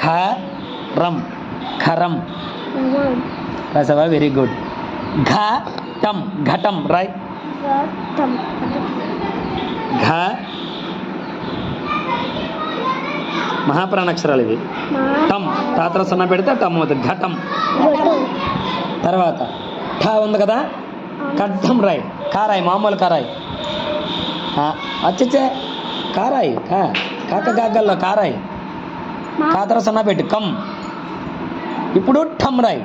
ఖరం ఖరం రాసావా? Very good. ఘటం ఘటం రాయ్. ఘ మహాప్రాణాక్షరాలు ఇవి. టమ్ తాత్ర సున్నా పెడితే టమ్ అవుతుంది. ఘటం. తర్వాత ఠ ఉంది కదా, ఖడ్గం రాయ్. కారాయ్ మామూలు కారాయ్. అచ్చచ్చే కారాయ్. కాక గాగల్లో కారాయ్. తాత్ర సున్నా పెట్టి కమ్. ఇప్పుడు ఠమ్ రాయ్.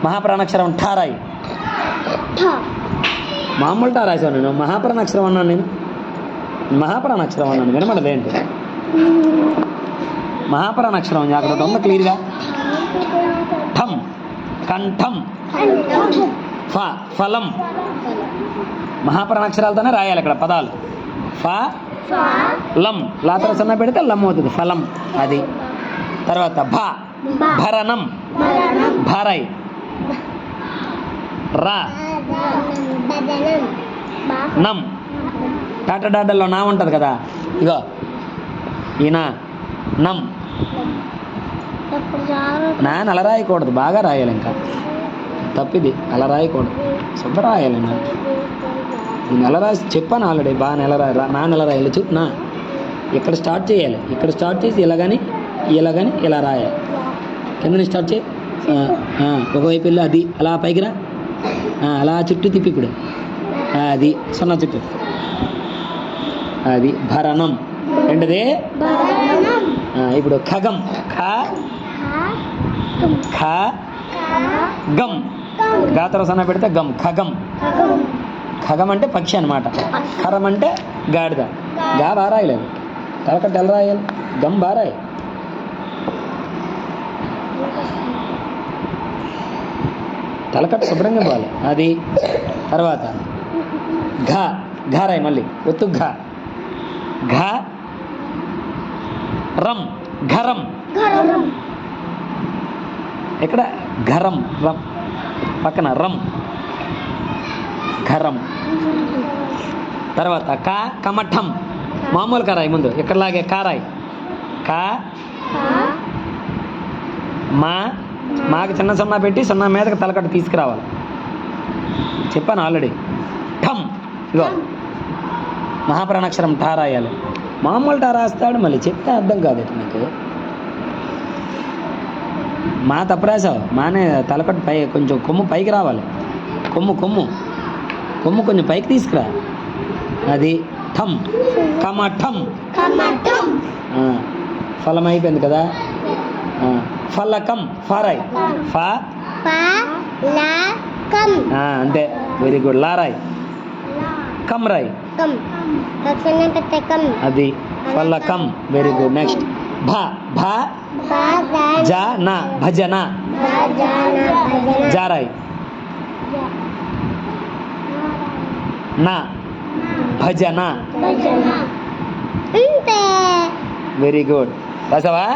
మహాప్రాణాక్షరం ఠా రాయ్. మామూలు ఠా రాసావు. నేను మహాప్రాణాక్షరం అన్నాను. నేను మహాప్రాణాక్షరం అన్నాను. వినమడదేంటి? మహాప్రాణాక్షరం జాగ్రత్త ఉంది క్లియర్గా. ఠమ్ కంఠం. ఫ ఫలం. మహాప్రాణాక్షరాలతోనే రాయాలి ఇక్కడ పదాలు. ఫ లం లాతర సన్న పెడితే లం అవుతుంది. ఫలం అది. తర్వాత భ భరణం భారై. రా నం టాటా డాడల్లో నా ఉంటుంది కదా, ఇగో ఈయన నం. నా అలా రాయకూడదు, బాగా రాయాలి. ఇంకా తప్పిది అలా రాయకూడదు, శుభ్ర రాయాలి. నేను ఎలా రాసి చెప్పాను ఆల్రెడీ. బాగా నెల రాయాలి. నా నెల రాయాలి. నా ఇక్కడ స్టార్ట్ చేయాలి. ఇక్కడ స్టార్ట్ చేసి ఇలా కానీ ఇలా రాయాలి. కిందని స్టార్ట్ చేయి. ఒకవైపు వెళ్ళి అది అలా పైకి రా. అలా చుట్టూ తిప్పి ఇప్పుడు అది సున్నా చుట్టూ. అది భరణం. ఏంటది? ఇప్పుడు ఖగం. గం గాతర సన్న పెడితే గం. ఖగం. ఖగం అంటే పక్షి అనమాట. ఖరం అంటే గాడిద. గా బాగా రాయలేదు. తలకట్టు ఎలా రాయాలి? గం బాగా రాయి. తలకట్టు శుభ్రంగా పోవాలి. అది. తర్వాత ఘ రాయి. మళ్ళీ ఒత్తు ఘ. రం ఘరం. ఇక్కడ ఘరం రం పక్కన రం ఘరం. తర్వాత కమఠం మామూలు కారాయి. ముందు ఇక్కడలాగే కారాయి. మాకు చిన్న సున్నా పెట్టి సున్నా మీదకి తలకట్టు తీసుకురావాలి. చెప్పాను ఆల్రెడీ. ఠమ్ ఇగో మహాప్రాణాక్షరం ఠా రాయాలి. మామూలు ఠా రాస్తాడు. మళ్ళీ చెప్తే అర్థం కాదు నీకు. మా తప్పు రాసావు. మానే తలకట్టు పై కొంచెం కొమ్ము పైకి రావాలి. కొమ్ము కొంచెం పైకి తీసుకురా. అది. ఠమ్ కమఠం. ఫలం అయిపోయింది కదా. ఫలకం ఫారాయ్. అంతే. Very good. లారాయ్. కమ్రాయ్. అది ఫలకం. Very good. నెక్స్ట్ జన భజన. జారాయ్. నా భజన. Very good. రాసావా?